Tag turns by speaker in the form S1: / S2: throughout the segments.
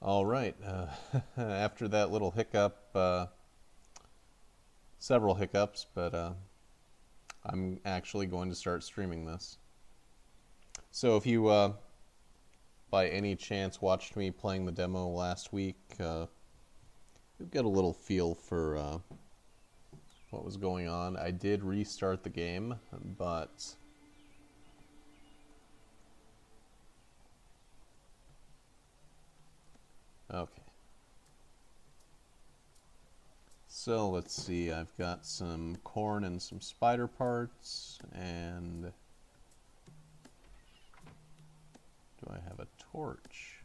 S1: All right. After that little hiccup, several hiccups, but I'm actually going to start streaming this. So if you, by any chance, watched me playing the demo last week, you'll get a little feel for what was going on. I did restart the game, but okay. So let's see, I've got some corn and some spider parts, and do I have a torch?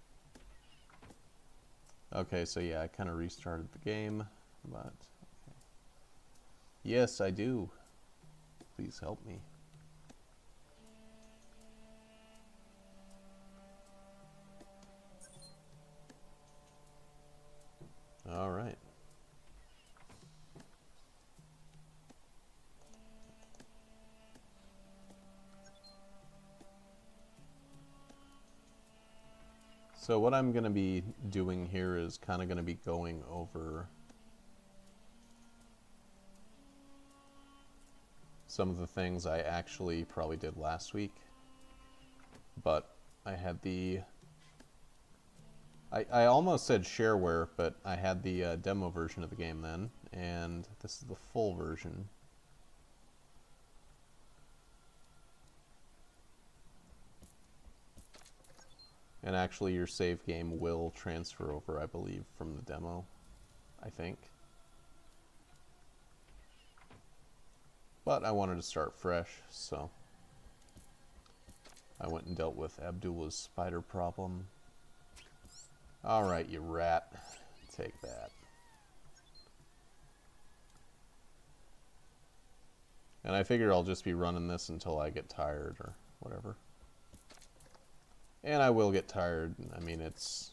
S1: Okay, so yeah, I kind of restarted the game, but okay. Yes, I do. Please help me. All right. So what I'm going to be doing here is kind of going to be going over some of the things I actually probably did last week, but I had the I almost said shareware, but I had the demo version of the game then, and this is the full version. And actually your save game will transfer over, I believe, from the demo, I think. But I wanted to start fresh, so I went and dealt with Abdullah's spider problem. Alright, you rat. Take that. And I figure I'll just be running this until I get tired or whatever. And I will get tired. I mean, it's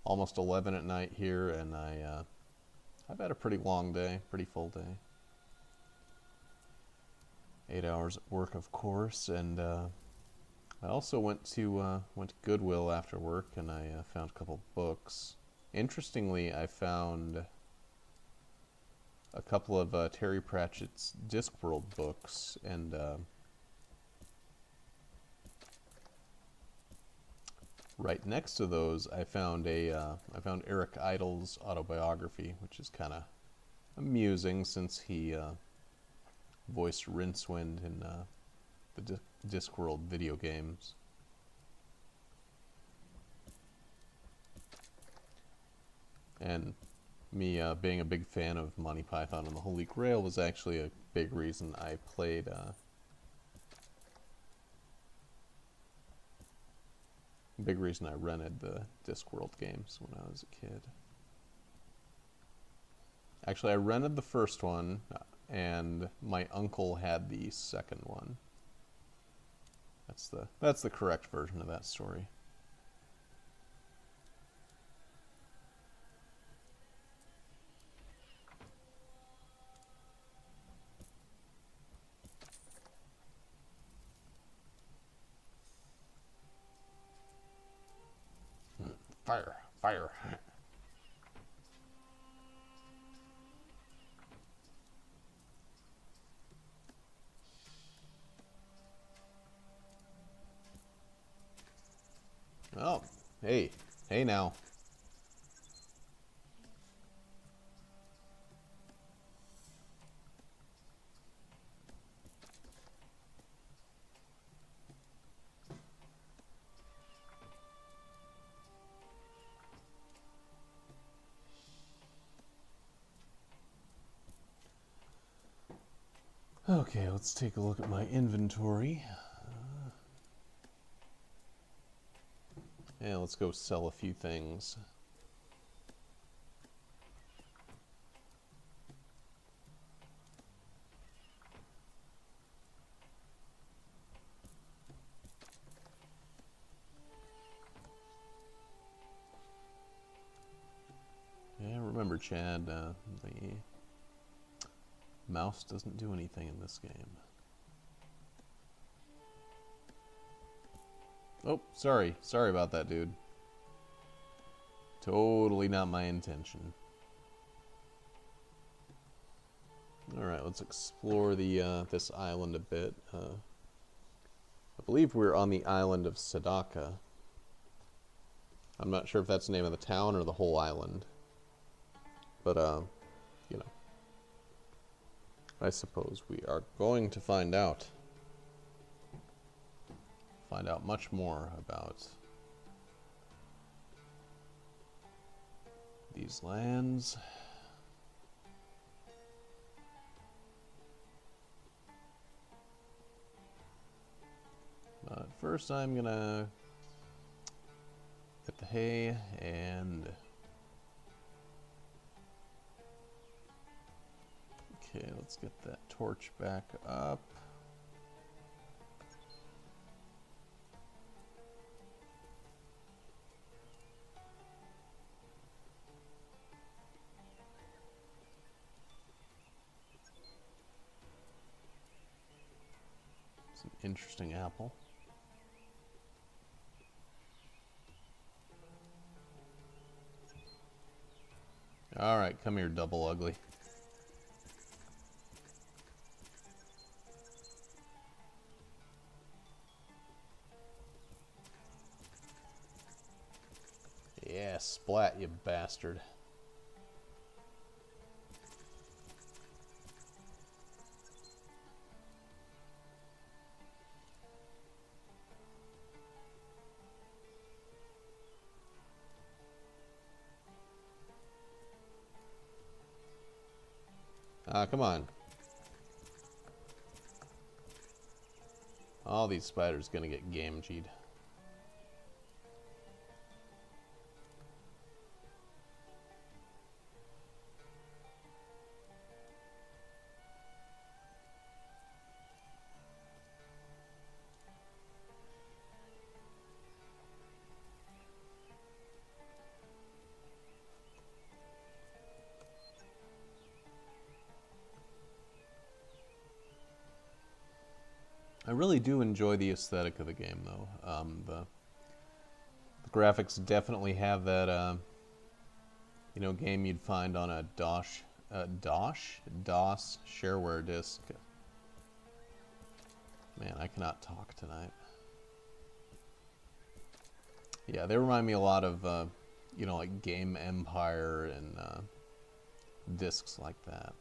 S1: almost 11 at night here, and I've had a pretty long day, pretty full day. 8 hours at work, of course, and I also went to Goodwill after work, and I found a couple books. Interestingly, I found a couple of Terry Pratchett's Discworld books, and right next to those, I found Eric Idle's autobiography, which is kind of amusing since he voiced Rincewind in the Discworld video games. And me being a big fan of Monty Python and the Holy Grail was actually a big reason I played big reason I rented the Discworld games when I was a kid. Actually, I rented the first one, and my uncle had the second one. That's the correct version of that story. Fire, fire. Oh, hey, hey now. Okay, let's take a look at my inventory. Yeah, let's go sell a few things. Yeah, remember, Chad, the mouse doesn't do anything in this game. Oh, sorry about that, dude. Totally not my intention. Alright, let's explore the this island a bit. I believe we're on the island of Sadaka. I'm not sure if that's the name of the town or the whole island. But, you know, I suppose we are going to find out. Find out much more about these lands. But first I'm gonna get the hay and okay, let's get that torch back up. It's an interesting apple. Alright, come here, double ugly. Yeah, splat, you bastard. Come on. All these spiders gonna get gamged. I really do enjoy the aesthetic of the game, though. The graphics definitely have that, you know, game you'd find on a DOS shareware disk. Man, I cannot talk tonight. Yeah, they remind me a lot of, you know, like Game Empire and discs like that.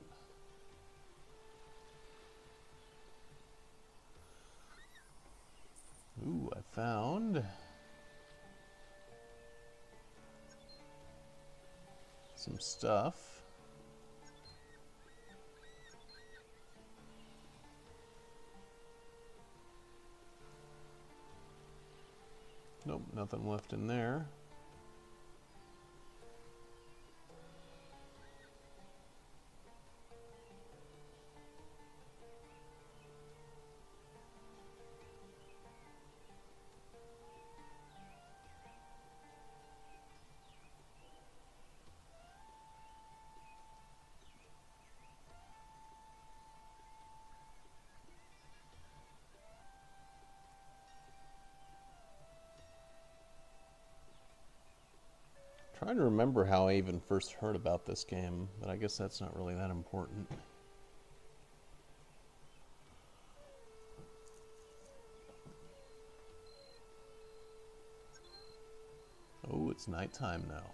S1: Ooh, I found some stuff. Nope, nothing left in there. Trying to remember how I even first heard about this game, but I guess that's not really that important. Oh, it's nighttime now.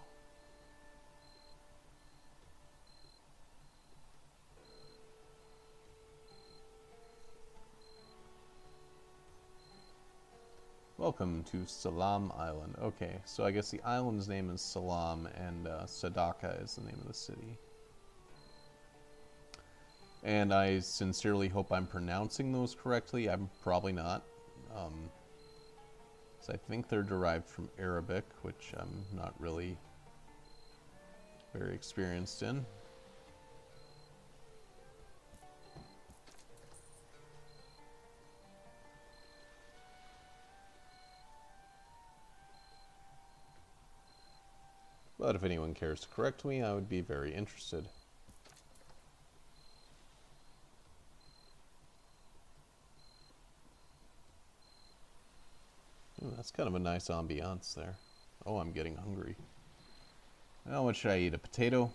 S1: Welcome to Salam Island. Okay, so I guess the island's name is Salam, and Sadaka is the name of the city. And I sincerely hope I'm pronouncing those correctly. I'm probably not. So I think they're derived from Arabic, which I'm not really very experienced in. But if anyone cares to correct me, I would be very interested. Ooh, that's kind of a nice ambiance there. Oh, I'm getting hungry. Well, what should I eat? A potato?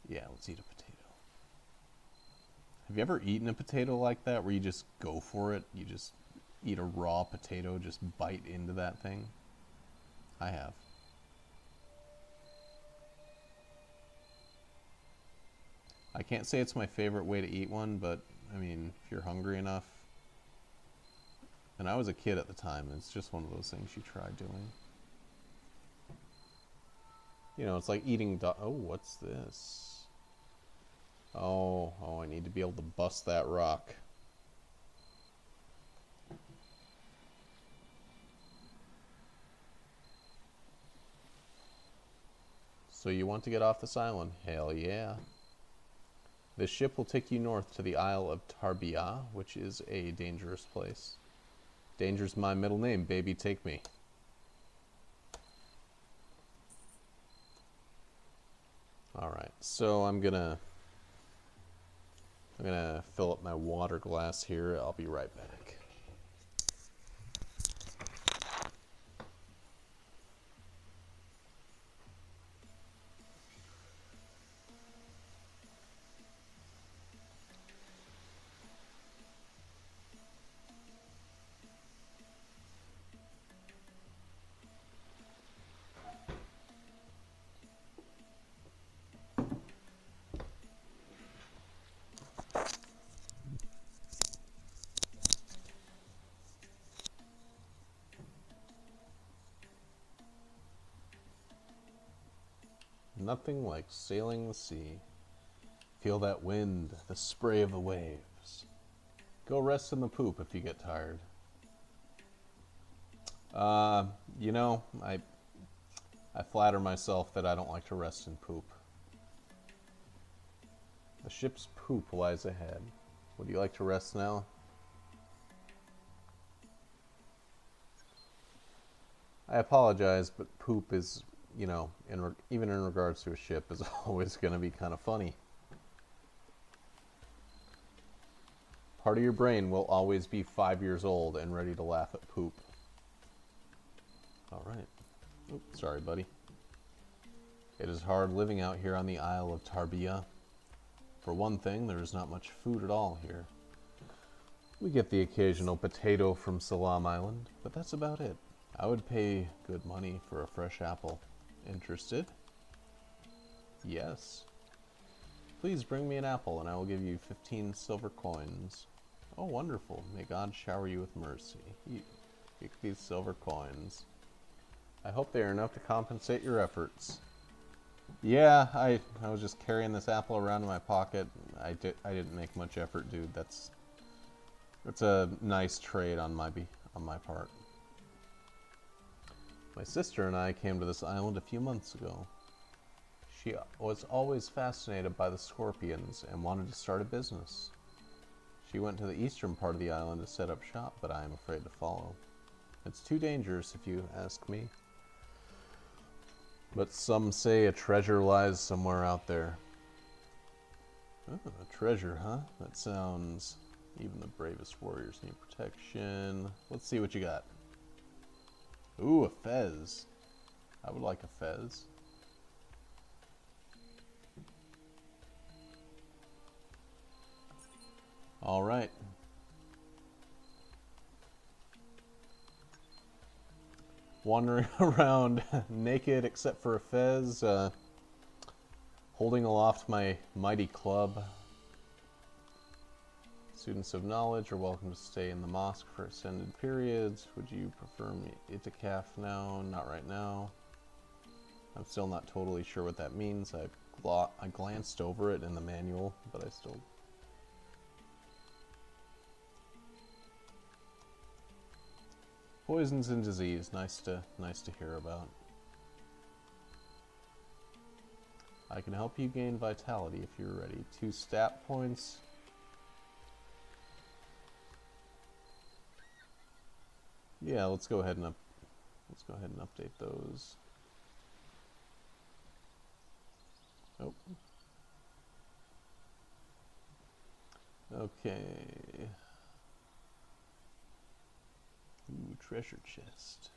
S1: Yeah, let's eat a potato. Have you ever eaten a potato like that where you just go for it? You just eat a raw potato, just bite into that thing? I have. I can't say it's my favorite way to eat one, but I mean, if you're hungry enough, and I was a kid at the time, it's just one of those things you try doing. You know, it's like eating oh, what's this? Oh, I need to be able to bust that rock. So you want to get off this island? Hell yeah. This ship will take you north to the Isle of Tarbia, which is a dangerous place. Danger's my middle name, baby, take me. Alright, so I'm gonna fill up my water glass here. I'll be right back. Nothing like sailing the sea. Feel that wind, the spray of the waves. Go rest in the poop if you get tired. You know, I flatter myself that I don't like to rest in poop. The ship's poop lies ahead. Would you like to rest now? I apologize, but poop is, you know, even in regards to a ship, is always going to be kind of funny. Part of your brain will always be 5 years old and ready to laugh at poop. All right. Oops, sorry, buddy. It is hard living out here on the Isle of Tarbia. For one thing, there is not much food at all here. We get the occasional potato from Salam Island, but that's about it. I would pay good money for a fresh apple. Interested? Yes. Please bring me an apple and I will give you 15 silver coins. Oh, wonderful. May God shower you with mercy. Take these silver coins. I hope they are enough to compensate your efforts. Yeah, I was just carrying this apple around in my pocket. I didn't make much effort, dude. That's a nice trade on my part. My sister and I came to this island a few months ago. She was always fascinated by the scorpions and wanted to start a business. She went to the eastern part of the island to set up shop, but I am afraid to follow. It's too dangerous if you ask me. But some say a treasure lies somewhere out there. Oh, a treasure, huh? That sounds... Even the bravest warriors need protection. Let's see what you got. Ooh, a fez. I would like a fez. All right. Wandering around naked except for a fez, holding aloft my mighty club. Students of knowledge are welcome to stay in the mosque for extended periods. Would you prefer me itikaf now? Not right now. I'm still not totally sure what that means. I glanced over it in the manual, but I still... Poisons and disease, nice to hear about. I can help you gain vitality if you're ready. 2 stat points. Yeah, let's go ahead and update those. Oh. Okay. Ooh, treasure chest.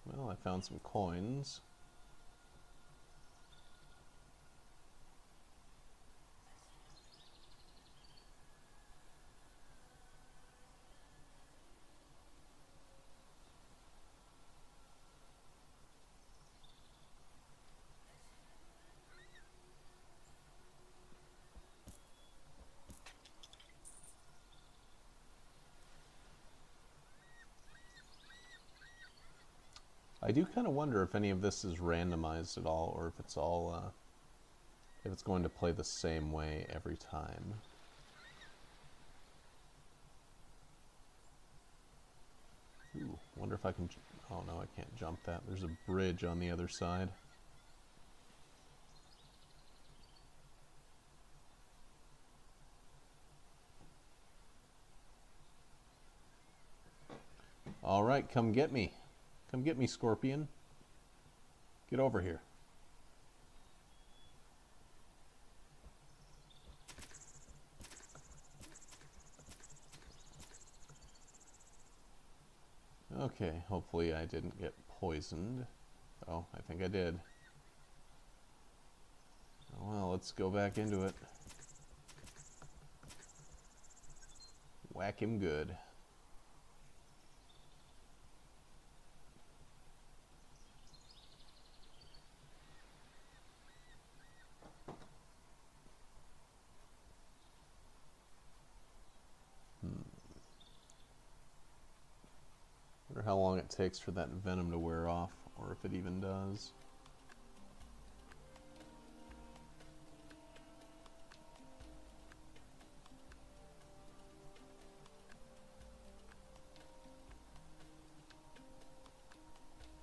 S1: Well, Well, I found some coins. I do kind of wonder if any of this is randomized at all, or if it's all, if it's going to play the same way every time. Ooh, wonder if I can... Oh no, I can't jump that. There's a bridge on the other side. Alright, come get me. Come get me, Scorpion. Get over here. Okay, hopefully I didn't get poisoned. Oh, I think I did. Well, let's go back into it. Whack him good. Wonder how long it takes for that venom to wear off, or if it even does.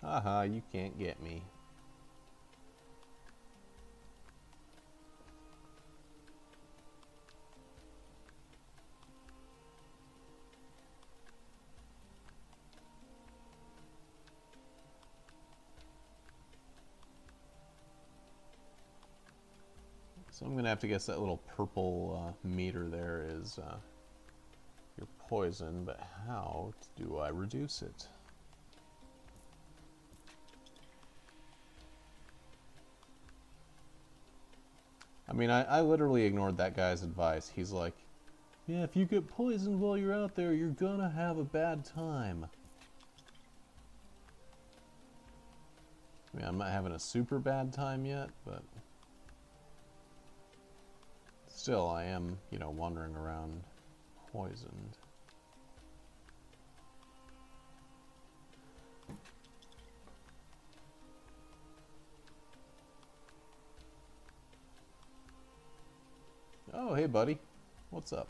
S1: Haha, you can't get me. So I'm gonna have to guess that little purple meter there is your poison, but how do I reduce it? I mean, I literally ignored that guy's advice. He's like, yeah, if you get poisoned while you're out there, you're gonna have a bad time. I mean, I'm not having a super bad time yet, but still, I am, you know, wandering around poisoned. Oh, hey, buddy. What's up?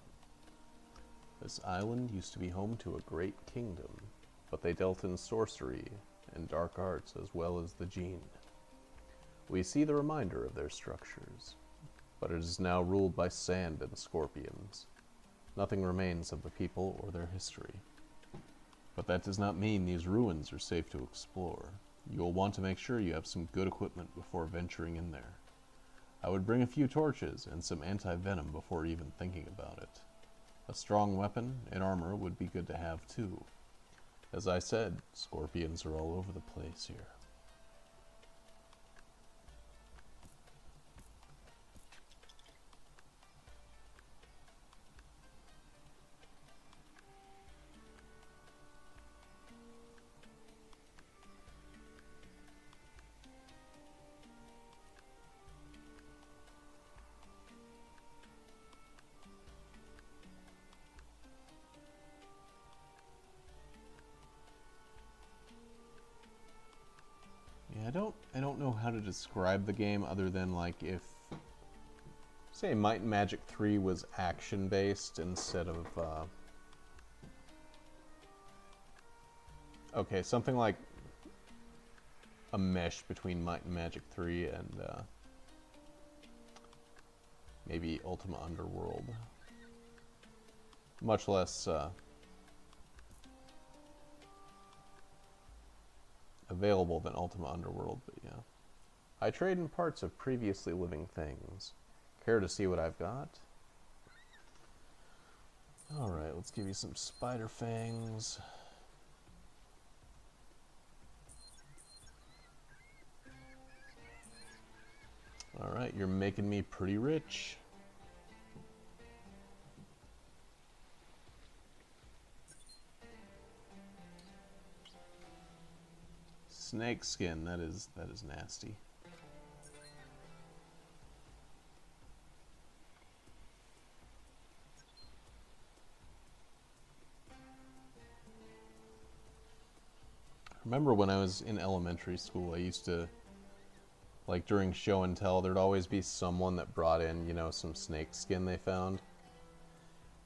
S1: This island used to be home to a great kingdom, but they dealt in sorcery and dark arts as well as the Jinn. We see the reminder of their structures, but it is now ruled by sand and scorpions. Nothing remains of the people or their history. But that does not mean these ruins are safe to explore. You will want to make sure you have some good equipment before venturing in there. I would bring a few torches and some anti-venom before even thinking about it. A strong weapon and armor would be good to have too. As I said, scorpions are all over the place here. I don't know how to describe the game other than like if say Might and Magic 3 was action based instead of okay, something like a mesh between Might and Magic 3 and maybe Ultima Underworld. Much less available than Ultima Underworld, but yeah. I trade in parts of previously living things. Care to see what I've got? Alright, let's give you some spider fangs. Alright, you're making me pretty rich. Snake skin, that is nasty. Remember when I was in elementary school, I used to, like during show and tell, there'd always be someone that brought in, you know, some snake skin they found.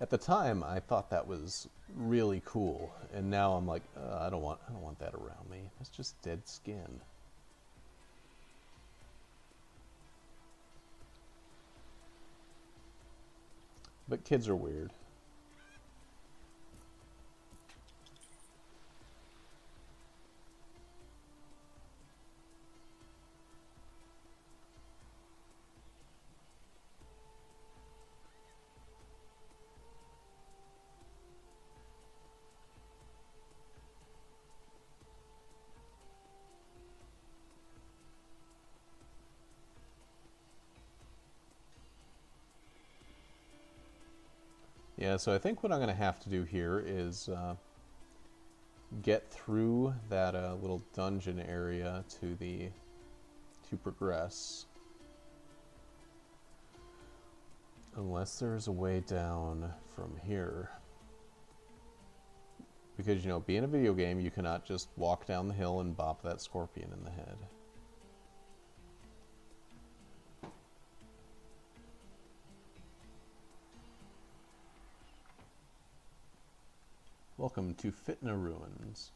S1: At the time, I thought that was really cool, and now I'm like, I don't want that around me. It's just dead skin. But kids are weird. Yeah, so I think what I'm going to have to do here is get through that little dungeon area to progress. Unless there's a way down from here. Because, you know, being a video game, you cannot just walk down the hill and bop that scorpion in the head. Welcome to Fitna Ruins.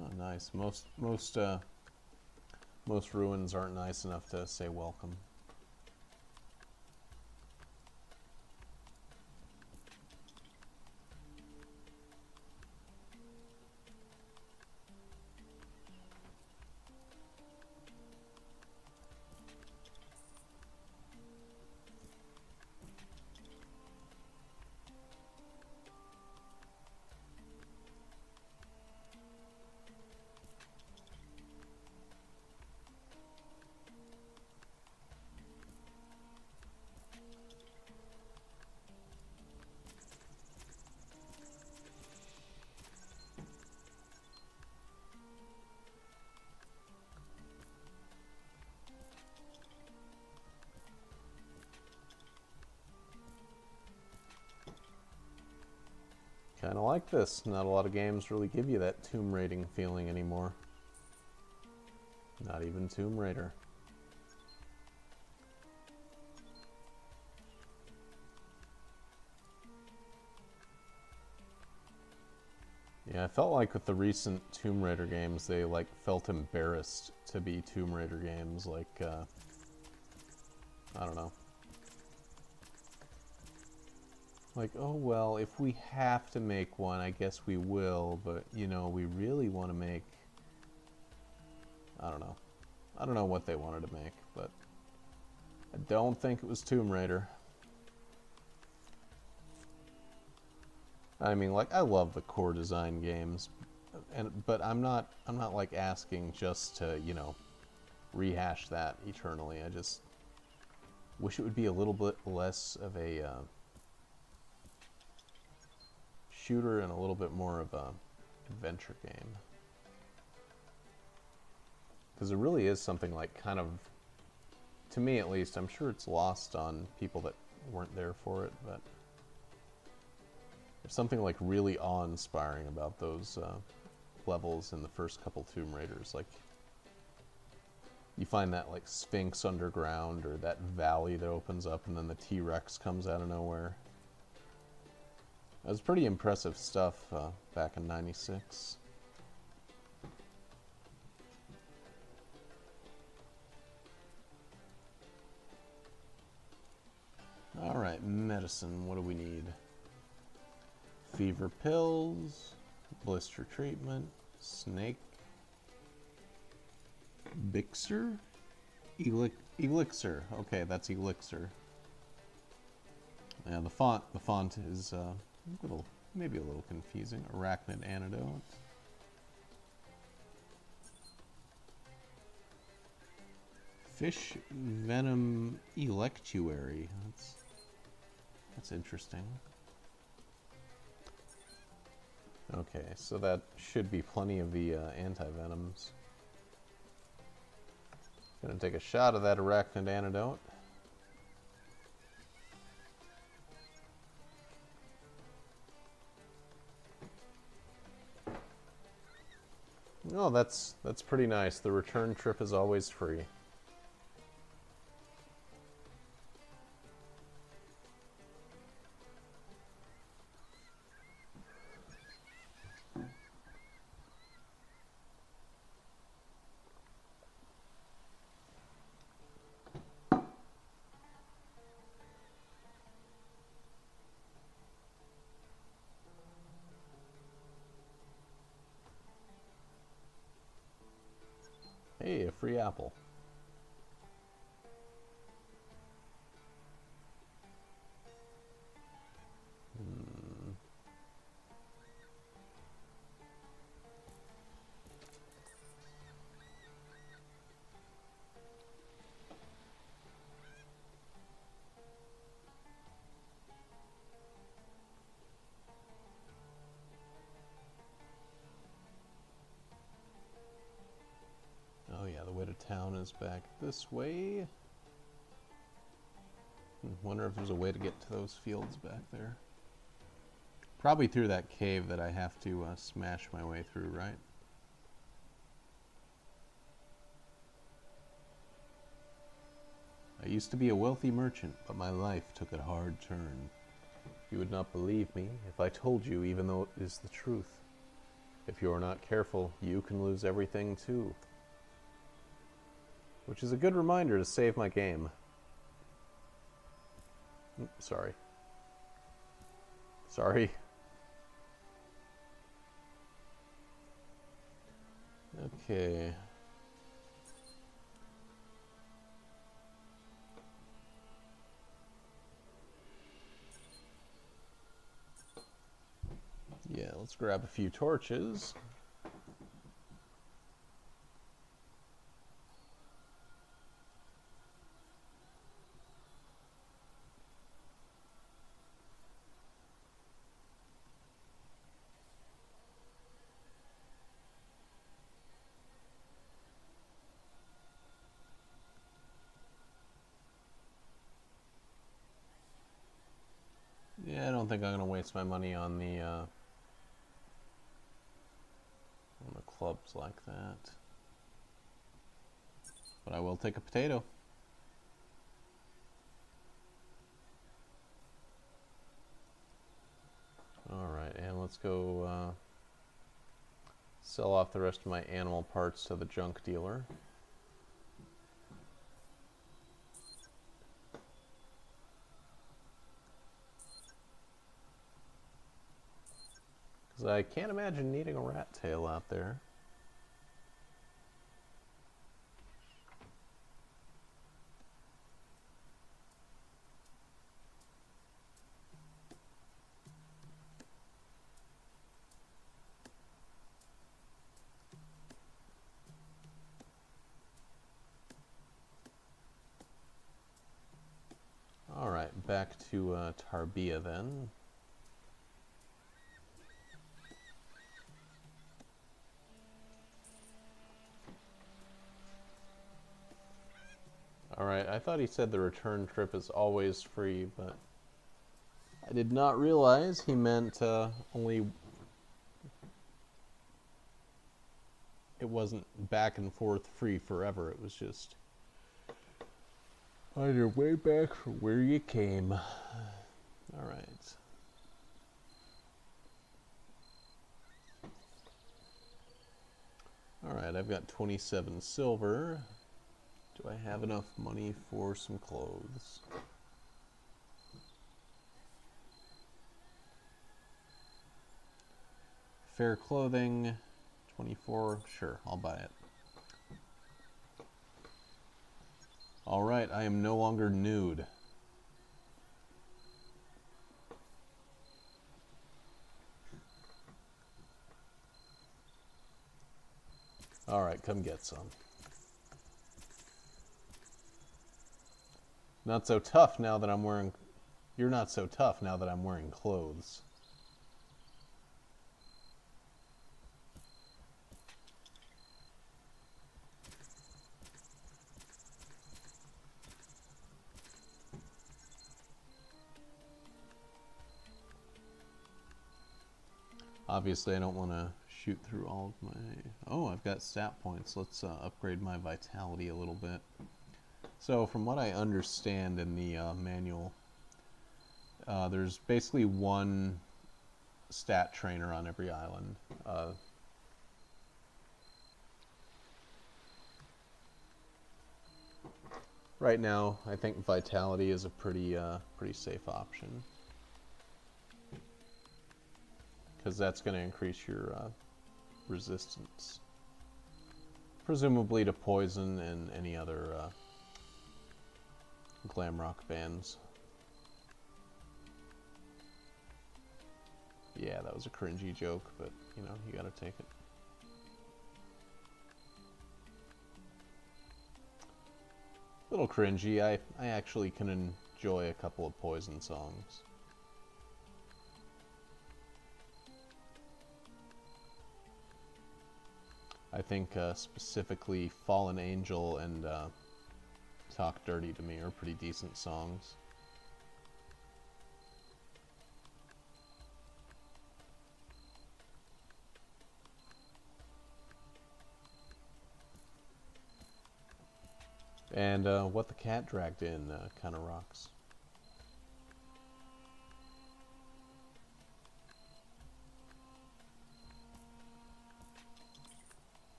S1: Oh, nice. Most ruins aren't nice enough to say welcome. Kind of like this. Not a lot of games really give you that tomb raiding feeling anymore. Not even Tomb Raider. Yeah, I felt like with the recent Tomb Raider games, they like felt embarrassed to be Tomb Raider games. Like, I don't know. Like, oh well, if we have to make one, I guess we will, but, you know, we really want to make... I don't know. I don't know what they wanted to make, but I don't think it was Tomb Raider. I mean, like, I love the core design games, but I'm not like asking just to, you know, rehash that eternally. I just wish it would be a little bit less of a shooter and a little bit more of a adventure game. Because it really is something like kind of, to me at least, I'm sure it's lost on people that weren't there for it, but there's something like really awe-inspiring about those levels in the first couple Tomb Raiders. Like, you find that like Sphinx underground, or that valley that opens up and then the T-Rex comes out of nowhere. That was pretty impressive stuff back in '96. Alright, medicine. What do we need? Fever pills, blister treatment, snake, Bixer? Elixir. Okay, that's elixir. Yeah, the font is maybe a little confusing. Arachnid antidote. Fish venom electuary. That's interesting. Okay, so that should be plenty of the anti-venoms. Gonna take a shot of that arachnid antidote. Oh, that's pretty nice. The return trip is always free. Hey, a free apple. Oh yeah, the way to town is back this way. Wonder if there's a way to get to those fields back there. Probably through that cave that I have to smash my way through, right? I used to be a wealthy merchant, but my life took a hard turn. You would not believe me if I told you, even though it is the truth. If you are not careful, you can lose everything too. Which is a good reminder to save my game. Sorry. Sorry. Okay. Yeah, let's grab a few torches. Yeah, I don't think I'm gonna waste my money on the clubs like that. But I will take a potato. Alright, and let's go sell off the rest of my animal parts to the junk dealer. Because I can't imagine needing a rat tail out there. Alright, back to Tarbia then. Alright, I thought he said the return trip is always free, but I did not realize he meant only... It wasn't back and forth free forever, it was just on your way back from where you came. Alright. Alright, I've got 27 silver. Do I have enough money for some clothes? Fair clothing, 24. Sure, I'll buy it. Alright, I am no longer nude. Alright, come get some. Not so tough now that I'm wearing... You're not so tough now that I'm wearing clothes. Obviously, I don't want to shoot through all of my... Oh, I've got stat points. Let's upgrade my vitality a little bit. So, from what I understand in the manual, there's basically one stat trainer on every island. Right now, I think vitality is a pretty safe option, because that's going to increase your resistance, presumably to poison and any other glam rock bands. Yeah, that was a cringy joke, but you know, you gotta take it. A little cringy. I actually can enjoy a couple of Poison songs. I think specifically Fallen Angel and Talk Dirty to me are pretty decent songs. And What the Cat Dragged In kind of rocks.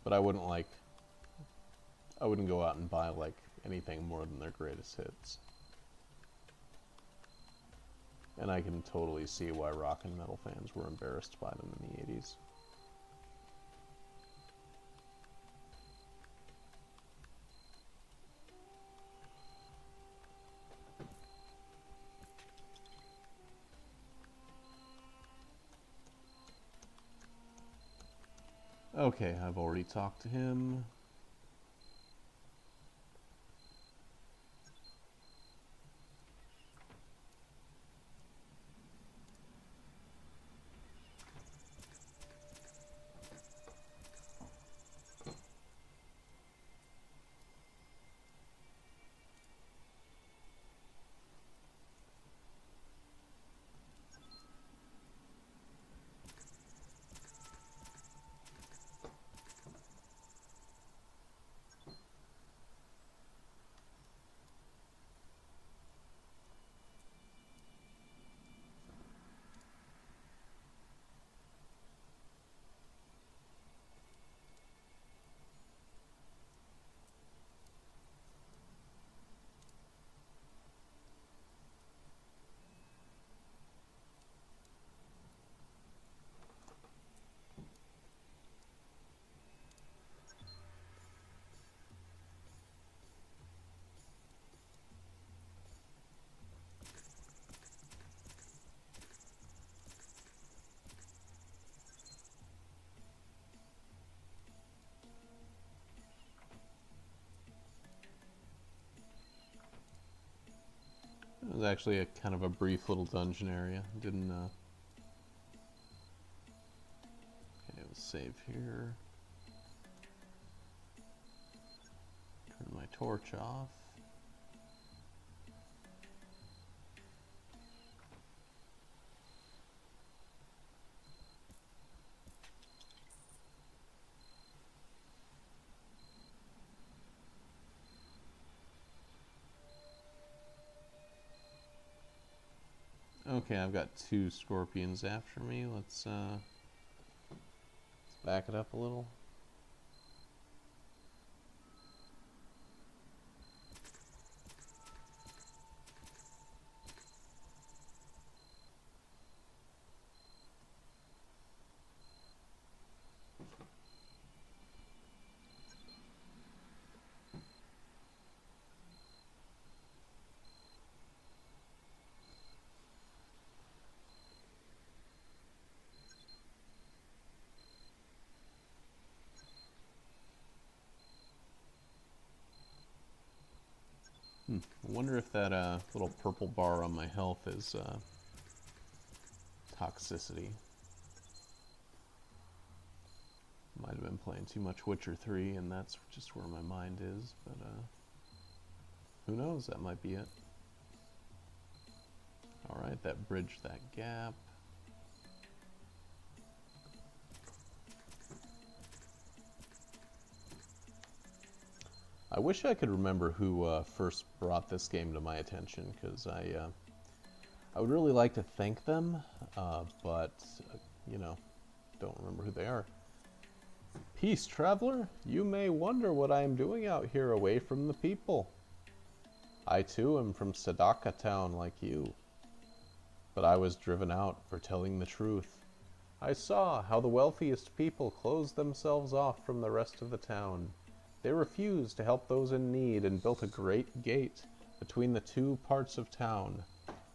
S1: But I wouldn't go out and buy like anything more than their greatest hits. And I can totally see why rock and metal fans were embarrassed by them in the 80s. Okay, I've already talked to him. It was actually a kind of a brief little dungeon area. Didn't okay, we'll save here. Turn my torch off. Okay, I've got 2 scorpions after me. Let's back it up a little. I wonder if that little purple bar on my health is toxicity. Might have been playing too much Witcher 3, and that's just where my mind is, but who knows, that might be it. Alright, that bridged that gap. I wish I could remember who first brought this game to my attention, because I would really like to thank them, but, you know, don't remember who they are. Peace, traveler. You may wonder what I am doing out here away from the people. I too am from Sadaka town like you. But I was driven out for telling the truth. I saw how the wealthiest people closed themselves off from the rest of the town. They refused to help those in need and built a great gate between the two parts of town.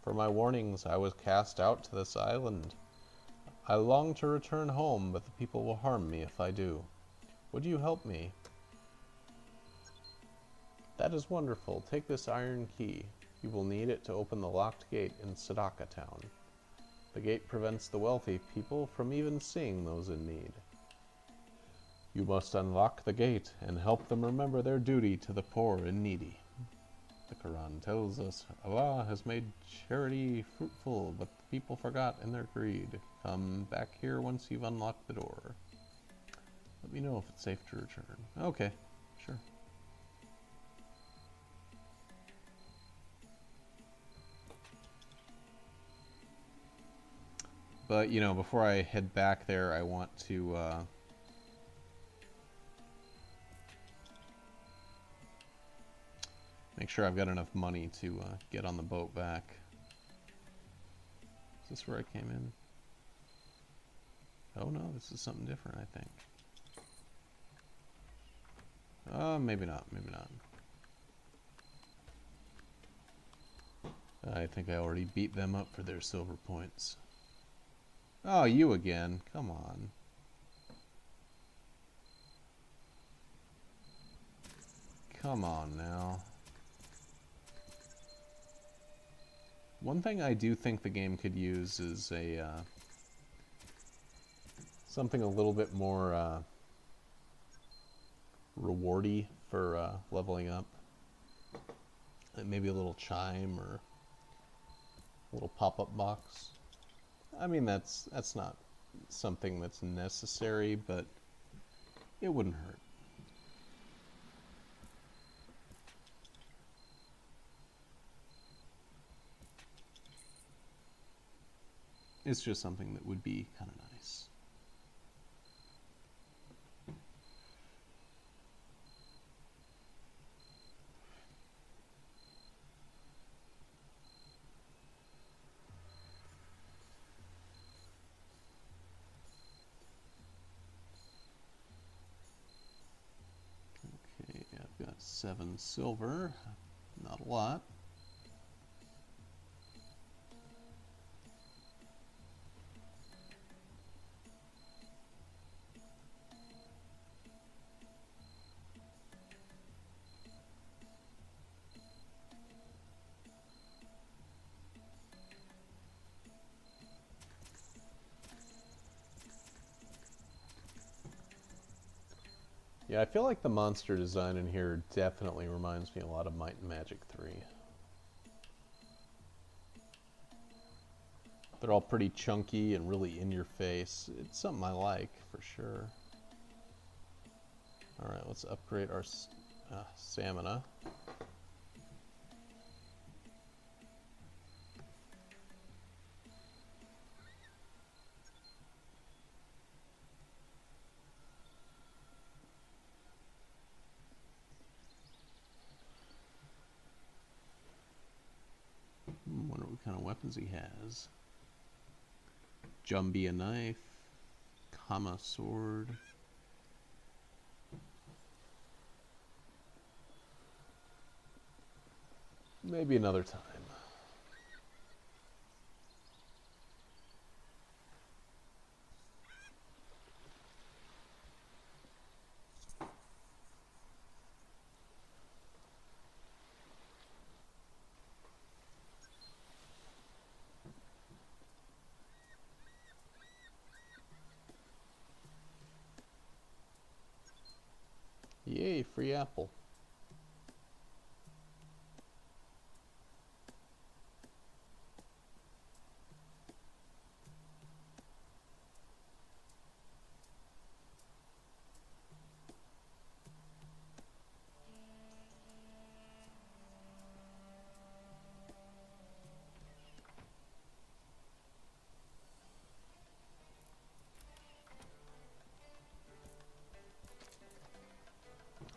S1: For my warnings, I was cast out to this island. I long to return home, but the people will harm me if I do. Would you help me? That is wonderful. Take this iron key. You will need it to open the locked gate in Sadaka town. The gate prevents the wealthy people from even seeing those in need. You must unlock the gate and help them remember their duty to the poor and needy. The Quran tells us Allah has made charity fruitful, but the people forgot in their greed. Come back here once you've unlocked the door. Let me know if it's safe to return. Okay, sure. But, you know, before I head back there, I want to make sure I've got enough money to get on the boat back. Is this where I came in? Oh no, this is something different, I think. Maybe not, maybe not. I think I already beat them up for their silver points. Oh, you again. Come on. Come on now. One thing I do think the game could use is a something a little bit more rewardy for leveling up. Like maybe a little chime or a little pop-up box. I mean, that's not something that's necessary, but it wouldn't hurt. It's just something that would be kind of nice. Okay, I've got 7 silver, not a lot. Yeah, I feel like the monster design in here definitely reminds me a lot of Might and Magic 3. They're all pretty chunky and really in your face. It's something I like, for sure. Alright, let's upgrade our stamina. Wonder what kind of weapons he has. Jumbia knife, Kama sword. Maybe another time. Yay, free apple.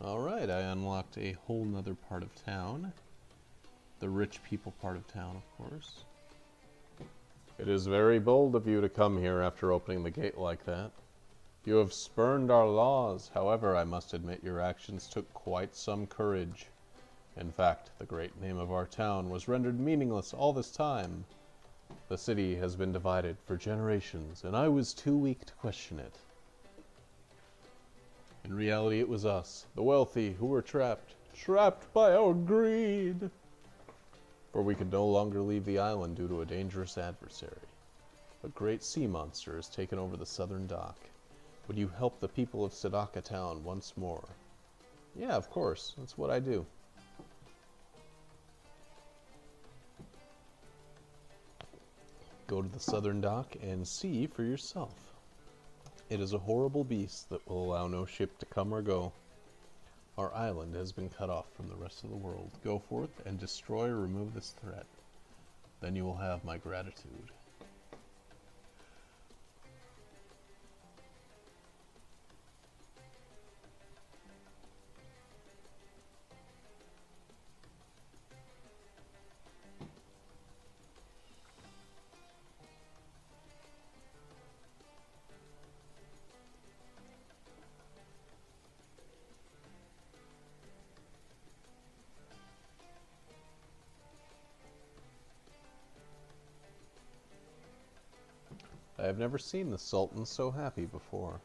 S1: Alright, I unlocked a whole nother part of town. The rich people part of town, of course. It is very bold of you to come here after opening the gate like that. You have spurned our laws. However, I must admit your actions took quite some courage. In fact, the great name of our town was rendered meaningless all this time. The city has been divided for generations, and I was too weak to question it. In reality, it was us, the wealthy, who were trapped by our greed. For we could no longer leave the island due to a dangerous adversary. A great sea monster has taken over the southern dock. Would you help the people of Sadaka town once more? Yeah, of course. That's what I do. Go to the southern dock and see for yourself. It is a horrible beast that will allow no ship to come or go. Our island has been cut off from the rest of the world. Go forth and destroy or remove this threat. Then you will have my gratitude. I have never seen the Sultan so happy before.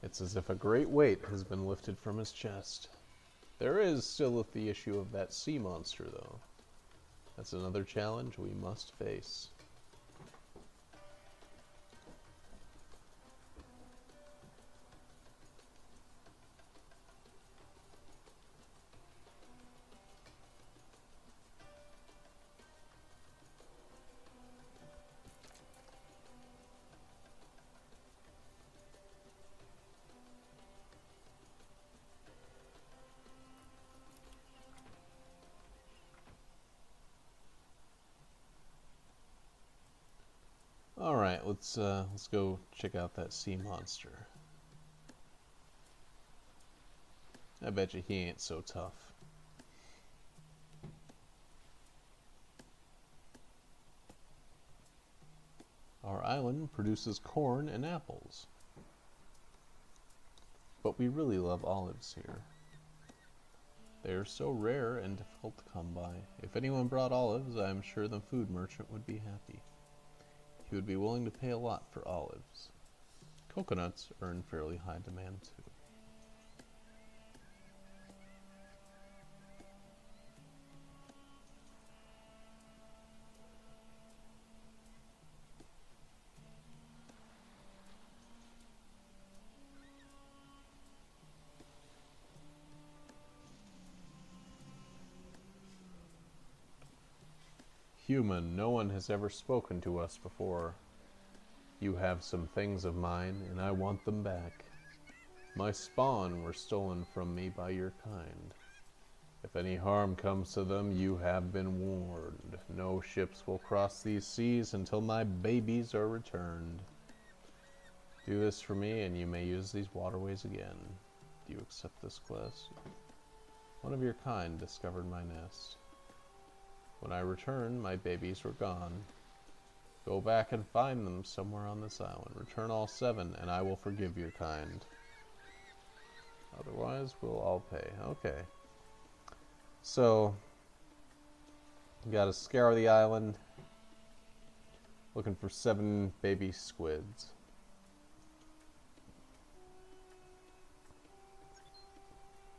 S1: It's as if a great weight has been lifted from his chest. There is still the issue of that sea monster, though. That's another challenge we must face. Alright, let's go check out that sea monster. I bet you he ain't so tough. Our island produces corn and apples. But we really love olives here. They are so rare and difficult to come by. If anyone brought olives, I am sure the food merchant would be happy. He would be willing to pay a lot for olives. Coconuts are in fairly high demand too. Human, no one has ever spoken to us before. You have some things of mine, and I want them back. My spawn were stolen from me by your kind. If any harm comes to them, you have been warned. No ships will cross these seas until my babies are returned. Do this for me, and you may use these waterways again. Do you accept this quest? One of your kind discovered my nest. When I returned, my babies were gone. Go back and find them somewhere on this island. Return all 7, and I will forgive your kind. Otherwise, we'll all pay. Okay. So, we gotta scour the island, looking for 7 baby squids.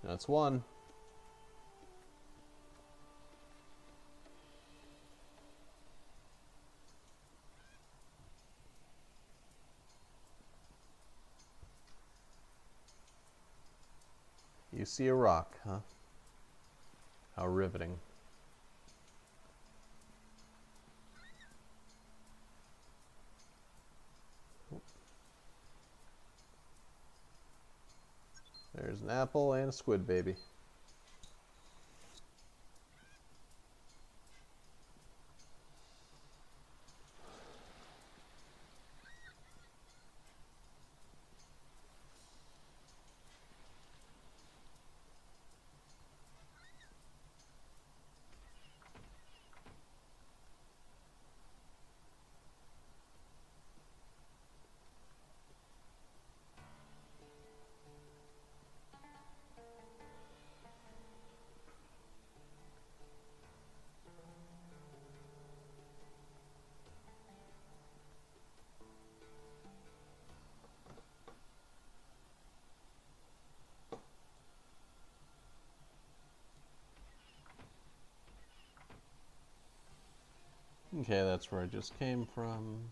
S1: That's 1. You see a rock, huh? How riveting. There's an apple and a squid baby. Okay, that's where I just came from.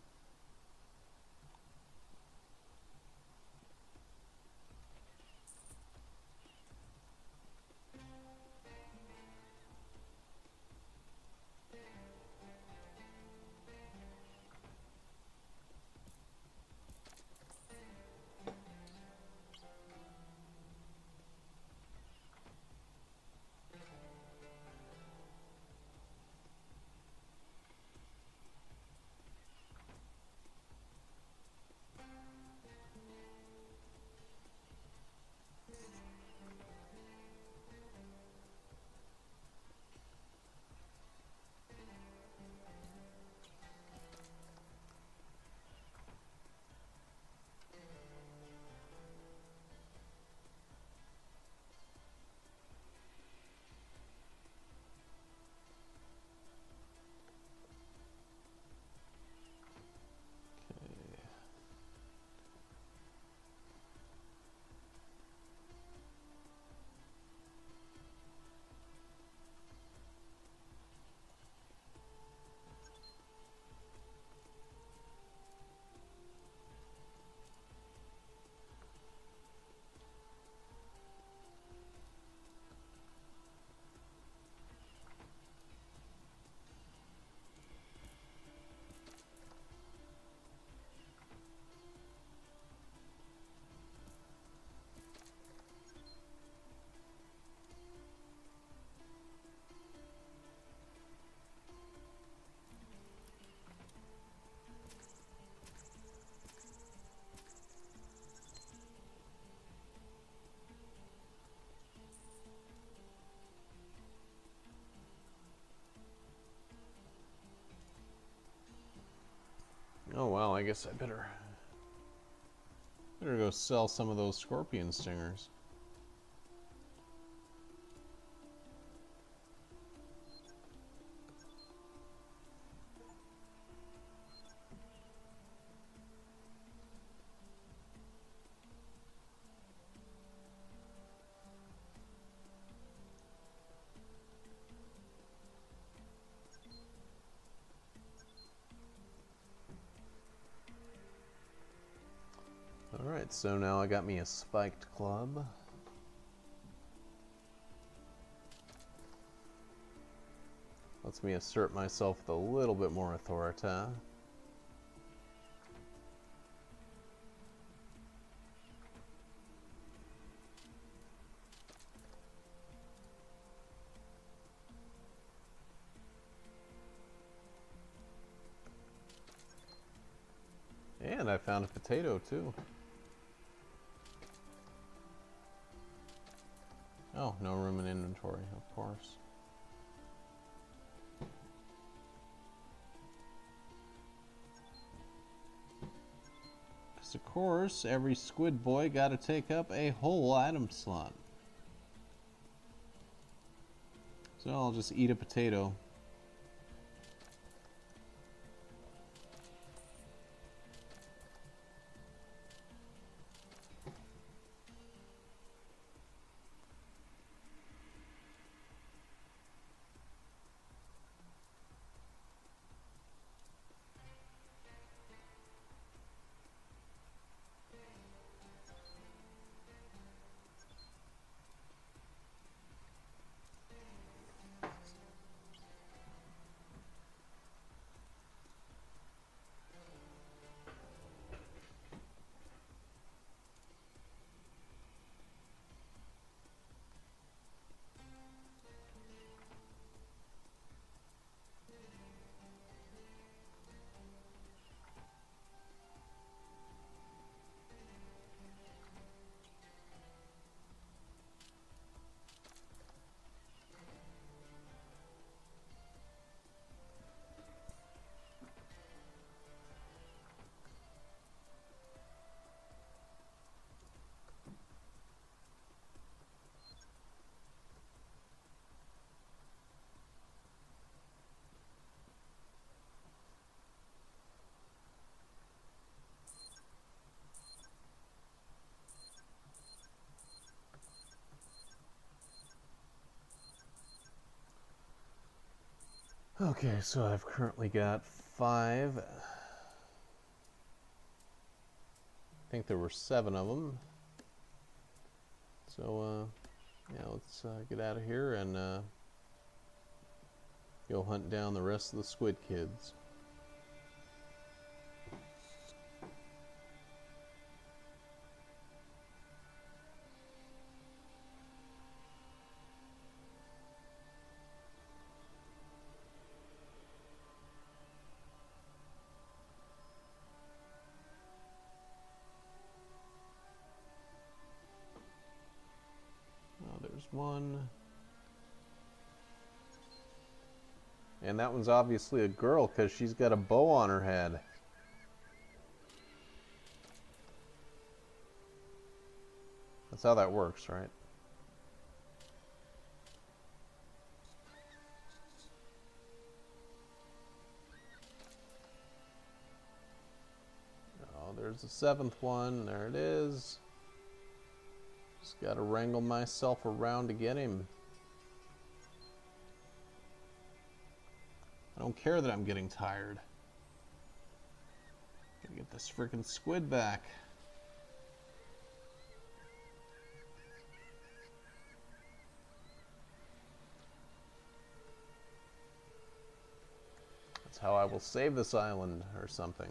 S1: Oh well, I guess I better go sell some of those scorpion stingers. Alright, so now I got me a spiked club. Lets me assert myself with a little bit more authority. And I found a potato too. Oh, no room in inventory, of course. Because of course, every squid boy got to take up a whole item slot. So I'll just eat a potato. Okay, so I've currently got 5. I think there were 7 of them. So, yeah, let's get out of here and go hunt down the rest of the squid kids. There's one. And that one's obviously a girl because she's got a bow on her head. That's how that works, right? Oh, there's the 7th one. There it is. Just gotta wrangle myself around to get him. I don't care that I'm getting tired. Gotta get this freaking squid back. That's how I will save this island or something.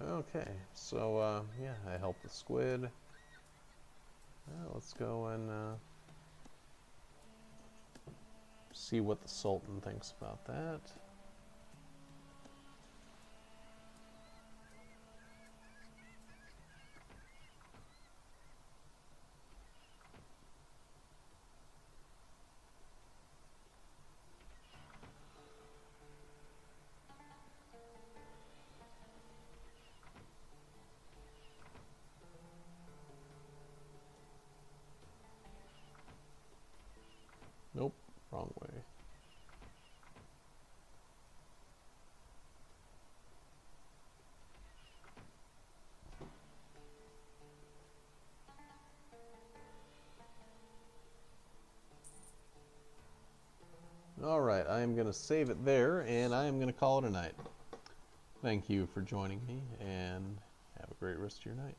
S1: Okay, so yeah, I helped the squid. Let's go and see what the Sultan thinks about that. Nope, wrong way. Alright, I am going to save it there, and I am going to call it a night. Thank you for joining me, and have a great rest of your night.